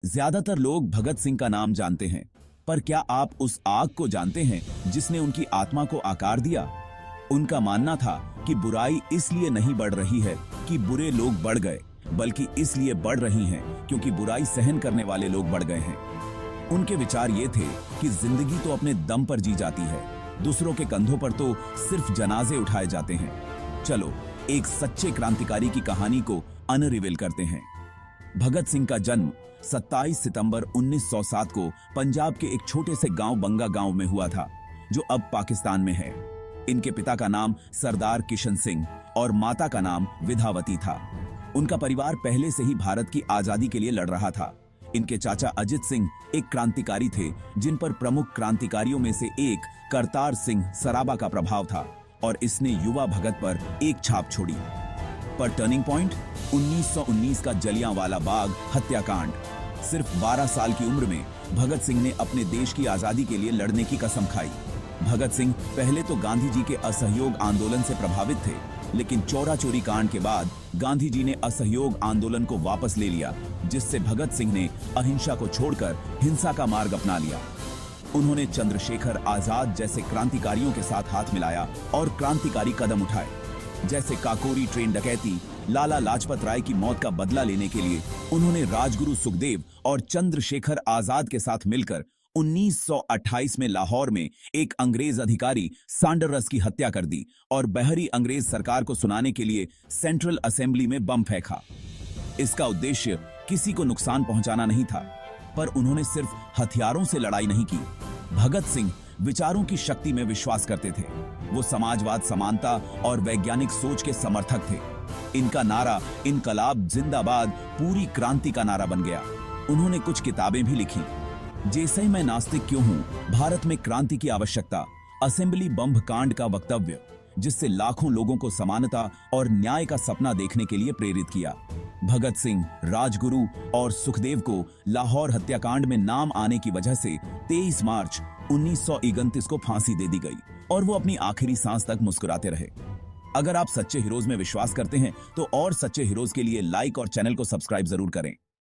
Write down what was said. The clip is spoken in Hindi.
ज्यादातर लोग भगत सिंह का नाम जानते हैं, पर क्या आप उस आग को जानते हैं जिसने उनकी आत्मा को आकार दिया? उनका मानना था कि बुराई इसलिए नहीं बढ़ रही है कि बुरे लोग बढ़ गए, बल्कि इसलिए बढ़ रही हैं क्योंकि बुराई सहन करने वाले लोग बढ़ गए हैं। उनके विचार ये थे कि जिंदगी तो अपने दम पर जी जाती है, दूसरों के कंधों पर तो सिर्फ जनाजे उठाए जाते हैं। चलो एक सच्चे क्रांतिकारी की कहानी को अनरिवील करते हैं। भगत सिंह का जन्म 27 सितंबर 1907 को पंजाब के एक छोटे से गांव बंगा गांव में हुआ था, जो अब पाकिस्तान में है। इनके पिता का नाम सरदार किशन सिंह और माता का नाम विधावती था। उनका परिवार पहले से ही भारत की आजादी के लिए लड़ रहा था। इनके चाचा अजित सिंह एक क्रांतिकारी थे, जिन पर प्रमुख क्रांतिकारियों में से एक करतार सिंह सराबा का प्रभाव था, और इसने युवा भगत पर एक छाप छोड़ी। पर टर्निंग पॉइंट 1919 का जलियांवाला बाग हत्याकांड। सिर्फ 12 साल की उम्र में भगत सिंह ने अपने देश की आजादी के लिए लड़ने की कसम खाई। भगत सिंह पहले तो गांधी जी के असहयोग आंदोलन से प्रभावित थे, लेकिन चौरा चोरी कांड के बाद गांधी जी ने असहयोग आंदोलन को वापस ले लिया, जिससे भगत सिंह ने अहिंसा को छोड़कर हिंसा का मार्ग अपना लिया। उन्होंने चंद्रशेखर आजाद जैसे क्रांतिकारियों के साथ हाथ मिलाया और क्रांतिकारी कदम उठाए, जैसे काकोरी ट्रेन डकैती। लाला लाजपत राय की मौत का बदला लेने के लिए उन्होंने राजगुरु सुखदेव और चंद्रशेखर आजाद के साथ मिलकर 1928 में लाहौर में एक अंग्रेज अधिकारी सांडरस की हत्या कर दी और बहरी अंग्रेज सरकार को सुनाने के लिए सेंट्रल असेंबली में बम फेंका। इसका उद्देश्य किसी को नुकसान पहुंचाना नहीं था, पर उन्होंने सिर्फ हथियारों से लड़ाई नहीं की। भगत सिंह विचारों की शक्ति में विश्वास करते थे। वो समाजवाद, समानता और वैज्ञानिक सोच के समर्थक थे। इनका नारा इनकलाब जिंदाबाद पूरी क्रांति का नारा बन गया। उन्होंने कुछ किताबें भी लिखी, जैसे मैं नास्तिक क्यों हूं, भारत में क्रांति की आवश्यकता, असेंबली बम कांड का वक्तव्य, जिससे लाखों लोगों को समानता और न्याय का सपना देखने के लिए प्रेरित किया। भगत सिंह, राजगुरु और सुखदेव को लाहौर हत्याकांड में नाम आने की वजह से 23 मार्च 1929 को फांसी दे दी गई और वो अपनी आखिरी सांस तक मुस्कुराते रहे। अगर आप सच्चे हीरोज में विश्वास करते हैं तो और सच्चे हीरोज के लिए लाइक और चैनल को सब्सक्राइब जरूर करें।